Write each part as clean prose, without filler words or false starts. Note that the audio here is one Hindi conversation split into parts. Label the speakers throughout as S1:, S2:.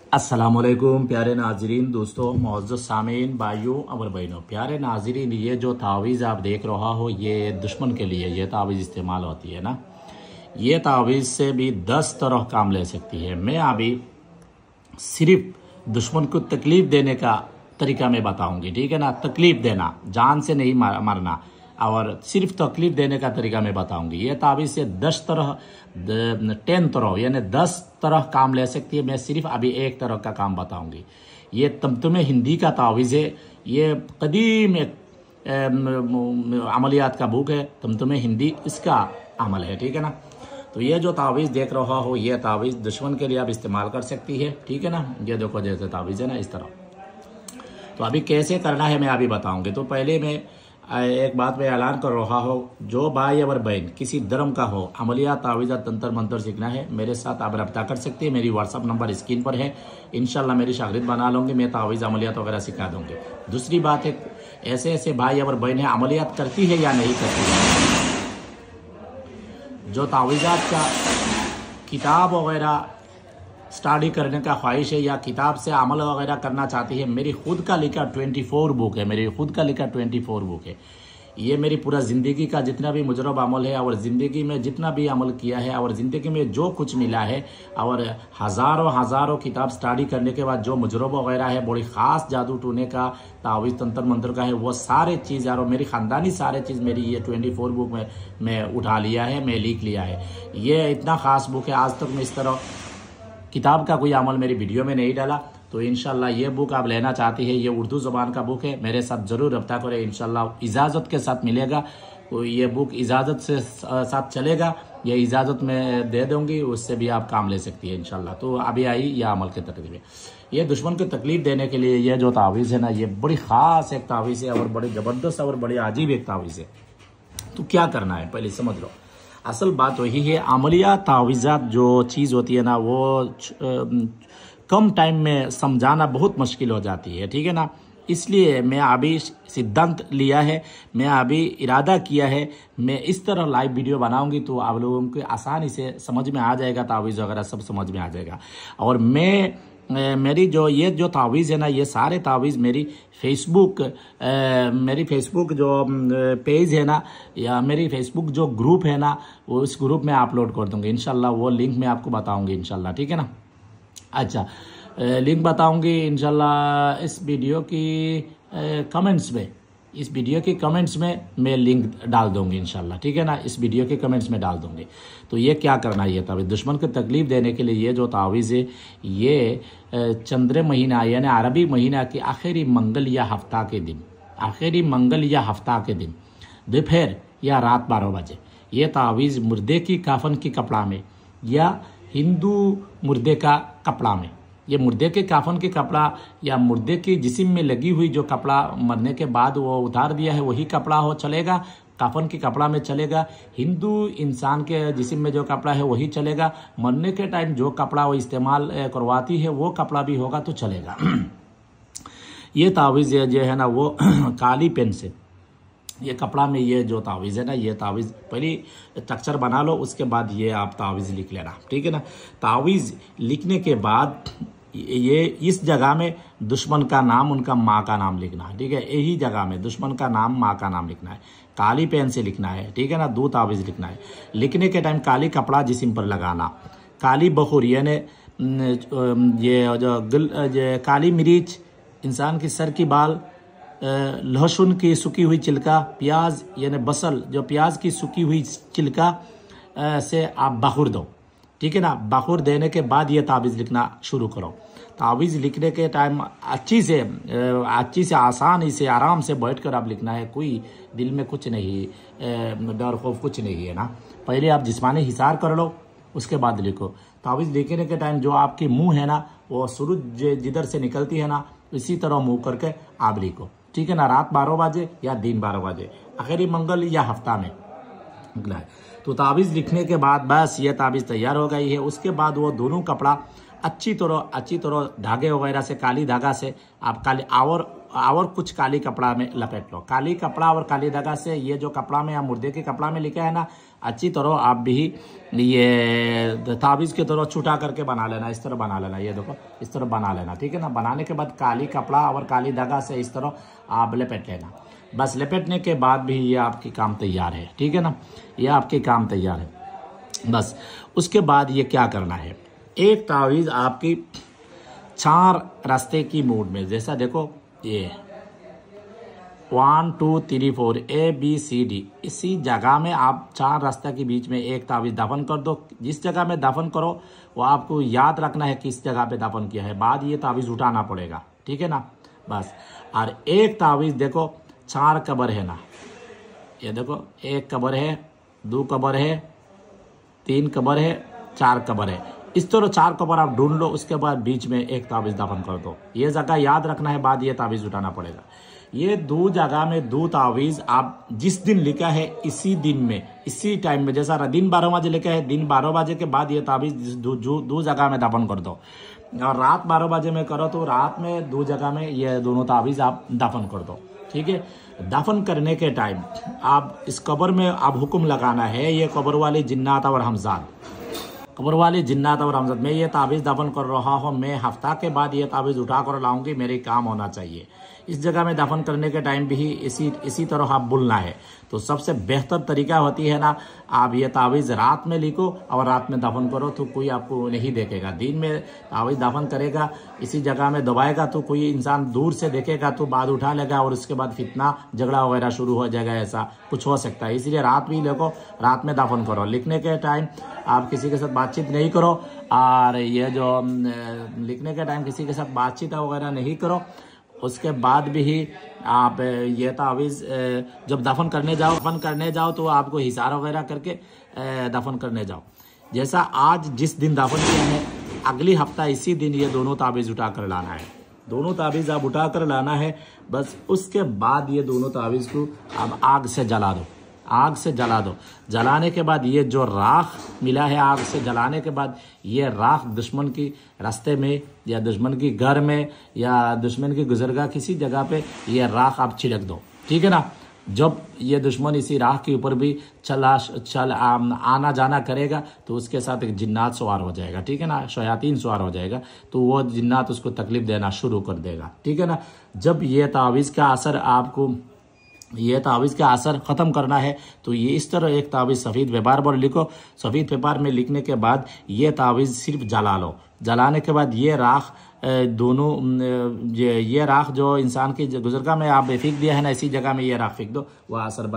S1: अस्सलामुअलैकुम प्यारे नाजरीन, दोस्तों, मुअज़्ज़ज़ सामीन, भाइयों और बहनों। प्यारे नाजरीन, ये जो तावीज़ आप देख रहा हो, ये दुश्मन के लिए ये तावीज़ इस्तेमाल होती है ना। ये तावीज़ से भी 10 तरह काम ले सकती है। मैं अभी सिर्फ दुश्मन को तकलीफ़ देने का तरीका मैं बताऊंगी, ठीक है ना। तकलीफ़ देना, जान से नहीं मारना, और सिर्फ तकलीफ देने का तरीका मैं बताऊंगी। ये तावीज़ से 10 तरह यानी 10 तरह काम ले सकती है। मैं सिर्फ अभी एक तरह का काम बताऊंगी। ये तमतुमे हिंदी का तावीज़ है। ये कदीम एक अमलियात का बुक है, तमतुमे हिंदी, इसका अमल है, ठीक है ना। तो ये जो तावीज़ देख रहा हो, ये तावीज़ दुश्मन के लिए आप इस्तेमाल कर सकती है, ठीक है ना। ये देखो जैसे तावीज़ है ना, इस तरह। तो अभी कैसे करना है मैं अभी बताऊंगी। तो पहले मैं एक बात मैं ऐलान कर रहा हो, जो भाई और बहन किसी धर्म का हो, अमलिया तावीज़ तंत्र मंत्र सीखना है, मेरे साथ आप रब्ता कर सकते हैं। मेरी व्हाट्सअप नंबर स्क्रीन पर है। इंशाल्लाह मेरी शागिर्द बना लूँगी, मैं तावीज़ अमलियात वगैरह सिखा दूँगी। दूसरी बात है, ऐसे भाई और बहन है अमलियात करती है या नहीं करती है। जो तावीज़ात का किताब वगैरह स्टडी करने का ख्वाहिश है या किताब से अमल वगैरह करना चाहती है, मेरी खुद का लिखा 24 बुक है। मेरी खुद का लिखा 24 बुक है। ये मेरी पूरा ज़िंदगी का जितना भी मुजरब अमल है, और ज़िंदगी में जितना भी अमल किया है, और ज़िंदगी में जो कुछ मिला है, और हज़ारों किताब स्टडी करने के बाद जो मुजरब वगैरह है, बड़ी ख़ास जादू टूने का, तावीज़ तंत्र मंत्र का है, वो सारे चीज़ और मेरी ख़ानदानी सारे चीज़ मेरी ये 24 बुक में मैं उठा लिया है, मैं लिख लिया है। ये इतना ख़ास बुक है, आज तक मैं इस तरह किताब का कोई अमल मेरी वीडियो में नहीं डाला। तो इंशाल्लाह ये बुक आप लेना चाहती है, ये उर्दू ज़बान का बुक है, मेरे साथ ज़रूर रब्ता करें। इंशाल्लाह इजाज़त के साथ मिलेगा। तो ये बुक इजाज़त से साथ चलेगा, ये इजाज़त में दे दूँगी, उससे भी आप काम ले सकती है इंशाल्लाह। तो अभी आई यह अमल के तरतीब। ये दुश्मन को तकलीफ देने के लिए ये जो तावीज़ है ना, ये बड़ी ख़ास एक तावीज़ है, और बड़ी ज़बरदस्त और बड़ी अजीब एक तावीज़ है। तो क्या करना है पहले समझ लो। असल बात वही है, अमलिया तावीज़ात जो चीज़ होती है ना, वो कम टाइम में समझाना बहुत मुश्किल हो जाती है, ठीक है ना। इसलिए मैं अभी सिद्धांत लिया है, मैं अभी इरादा किया है, मैं इस तरह लाइव वीडियो बनाऊंगी तो आप लोगों को आसानी से समझ में आ जाएगा, तावीज़ वगैरह सब समझ में आ जाएगा। और मेरी जो तावीज़ है ना, ये सारे तावीज़ मेरी फेसबुक जो पेज है ना, या मेरी फेसबुक जो ग्रुप है ना, वो उस ग्रुप में अपलोड कर दूंगी इंशाल्लाह। वो लिंक मैं आपको बताऊंगी इंशाल्लाह, ठीक है ना। अच्छा, लिंक बताऊंगी इंशाल्लाह इस वीडियो की कमेंट्स में। इस वीडियो के कमेंट्स में मैं लिंक डाल दूंगी इंशाल्लाह, ठीक है ना। इस वीडियो के कमेंट्स में डाल दूंगी। तो ये क्या करना है, ये तावीज़ दुश्मन को तकलीफ देने के लिए ये जो तावीज़ है, ये चंद्र महीना यानी अरबी महीना के आखिरी मंगल या हफ्ता के दिन, आखिरी मंगल या हफ्ता के दिन दोपहर या रात 12 बजे ये तावीज़ मुर्दे की काफन की कपड़ा में या हिंदू मुर्दे का कपड़ा में, ये मुर्दे के काफन के कपड़ा या मुर्दे की जिस्म में लगी हुई जो कपड़ा मरने के बाद वो उतार दिया है, वही कपड़ा हो चलेगा, काफन के कपड़ा में चलेगा। हिंदू इंसान के जिस्म में जो कपड़ा है वही चलेगा। मरने के टाइम जो कपड़ा वो इस्तेमाल करवाती है वो कपड़ा भी होगा तो चलेगा। ये तावीज़ जो है ना, वो काली पेन से ये कपड़ा में ये जो तावीज़ है ना, ये तावीज़ पहले स्ट्रक्चर बना लो, उसके बाद ये आप तावीज़ लिख लेना, ठीक है ना। तावीज़ लिखने के बाद ये इस जगह में दुश्मन का नाम, उनका माँ का नाम लिखना है, ठीक है। यही जगह में दुश्मन का नाम, माँ का नाम लिखना है, काली पेन से लिखना है, ठीक है ना। 2 तावीज़ लिखना है। लिखने के टाइम काली कपड़ा जिस्म पर लगाना, काली बखूर यानी ये जो काली मिर्च, इंसान की सर की बाल, लहसुन की सूखी हुई छिलका, प्याज यानी बसल, जो प्याज की सूखी हुई छिलका से आप बखूर दो, ठीक है ना। बखूर देने के बाद ये तावीज़ लिखना शुरू करो। तावीज़ लिखने के टाइम अच्छी से आसानी से आराम से बैठकर आप लिखना है। कोई दिल में कुछ नहीं, डर खौफ कुछ नहीं है ना। पहले आप जिस्मानी हिसार कर लो, उसके बाद लिखो। तावीज़ लिखने के टाइम जो आपकी मुंह है ना, वो सूरज जिधर से निकलती है ना, इसी तरह मुँह करके आप लिखो, ठीक है ना। रात 12 बजे या दिन 12 बजे आखिरी मंगल या हफ्ता में निकला है। तो तावीज़ लिखने के बाद बस ये तावीज़ तैयार हो गई है। उसके बाद वो दोनों कपड़ा अच्छी तरह धागे वगैरह से, काली धागा से आप काली, और और कुछ काली कपड़ा में लपेट लो। काली कपड़ा और काली धागा से ये जो कपड़ा में या मुर्दे के कपड़ा में लिखा है ना, अच्छी तरह आप भी ये ताबीज़ की तरह छुटा करके बना लेना, इस तरह बना लेना। ये देखो इस तरह बना लेना, ठीक है ना। बनाने के बाद काली कपड़ा और काली धागा से इस तरह आप लपेट लेना। बस लपेटने के बाद भी ये आपकी काम तैयार है, ठीक है ना। ये आपके काम तैयार है। बस उसके बाद ये क्या करना है, एक तावीज़ आपकी 4 रास्ते की मोड में, जैसा देखो ये 1 2 3 4 ABCD, इसी जगह में आप 4 रास्ते के बीच में एक तावीज़ दफन कर दो। जिस जगह में दफन करो वो आपको याद रखना है किस जगह पे दफन किया है, बाद ये तावीज़ उठाना पड़ेगा, ठीक है ना। बस और एक तावीज़ देखो 4 कबर है ना, ये देखो 1 कबर है, 2 कबर है, 3 कबर है, 4 कबर है। इस तरह 4 कबर आप ढूंढ लो, उसके बाद बीच में एक तावीज़ दफन कर दो। ये जगह याद रखना है, बाद ये तावीज़ उठाना पड़ेगा। ये 2 जगह में 2 तावीज़ आप जिस दिन लिखा है इसी दिन में इसी टाइम में, जैसा दिन 12 बजे लिखा है, दिन 12 बजे के बाद ये तावीज़ 2 जगह में दफन कर दो। और रात 12 बजे में करो तो रात में 2 जगह में ये दोनों तावीज़ आप दफन कर दो, ठीक है। दफन करने के टाइम आप इस कब्र में आप हुक्म लगाना है, ये कब्र वाले जिन्नात और हमजाद, कब्र वाले जिन्नात और हमजाद, मैं ये तावीज़ दफन कर रहा हूँ, मैं हफ्ता के बाद ये तावीज़ उठा कर लाऊंगी, मेरे काम होना चाहिए। इस जगह में दफन करने के टाइम भी इसी तरह आप बोलना है। तो सबसे बेहतर तरीका होती है ना, आप ये तावीज़ रात में लिखो और रात में दफन करो, तो कोई आपको नहीं देखेगा। दिन में तावीज़ दफन करेगा, इसी जगह में दबाएगा तो कोई इंसान दूर से देखेगा तो बाद उठा लेगा और उसके बाद फितना झगड़ा वगैरह शुरू हो जाएगा, ऐसा कुछ हो सकता है। इसलिए रात भी लिखो, रात में दफन करो। लिखने के टाइम आप किसी के साथ बातचीत नहीं करो, और ये जो लिखने के टाइम किसी के साथ बातचीत वगैरह नहीं करो। उसके बाद भी आप ये तावीज़ जब दफन करने जाओ तो आपको हिसार वगैरह करके दफन करने जाओ। जैसा आज जिस दिन दफन किया है, अगली हफ्ता इसी दिन ये दोनों तावीज़ उठा कर लाना है। दोनों तावीज़ आप उठा कर लाना है। बस उसके बाद ये दोनों तावीज़ को आप आग से जला दो, आग से जला दो। जलाने के बाद ये जो राख मिला है, आग से जलाने के बाद ये राख दुश्मन की रास्ते में या दुश्मन की घर में या दुश्मन की गुजरगाह किसी जगह पे ये राख आप छिड़क दो, ठीक है ना। जब ये दुश्मन इसी राख के ऊपर भी आना जाना करेगा तो उसके साथ एक जिन्नात सवार हो जाएगा, ठीक है ना, शयातीन सवार हो जाएगा, तो वो जिन्नात उसको तकलीफ देना शुरू कर देगा, ठीक है ना। जब ये तावीज़ का असर आपको ये तावीज़ का असर ख़त्म करना है तो ये इस तरह एक तावीज़ सफ़ेद पेपर पर लिखो। सफ़ेद पेपर में लिखने के बाद ये तावीज़ सिर्फ जला लो। जलाने के बाद ये राख दोनों ये राख जो इंसान की गुजरगाह में आप फेंक दिया है ना, इसी जगह में ये राख फेंक दो, वह असर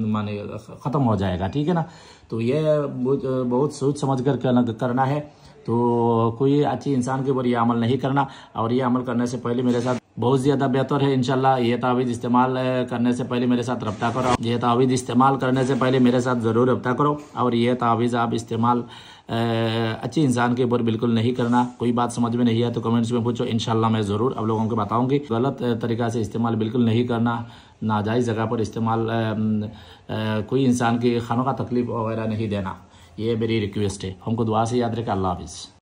S1: माने ख़त्म हो जाएगा, ठीक है ना। तो ये बहुत सोच समझ कर करना है। तो कोई अच्छी इंसान के ऊपर ये अमल नहीं करना, और ये अमल करने से पहले मेरे साथ बहुत ज़्यादा बेहतर है इंशाल्लाह। ये तावीज़ इस्तेमाल करने से पहले मेरे साथ रब्ता करो। ये तावीज़ इस्तेमाल करने से पहले मेरे साथ ज़रूर रब्ता करो। और ये तावीज़ आप इस्तेमाल अच्छी इंसान के ऊपर बिल्कुल नहीं करना। कोई बात समझ में नहीं है तो कमेंट्स में पूछो, इंशाल्लाह मैं ज़रूर आप लोगों को बताऊंगी। गलत तरीक़ा से इस्तेमाल बिल्कुल नहीं करना, नाजायज़ जगह पर इस्तेमाल, कोई इंसान की खानों का तकलीफ़ वगैरह नहीं देना, ये मेरी रिक्वेस्ट है। हमको दुआ से याद रखें। अल्लाह हाफ़िज़।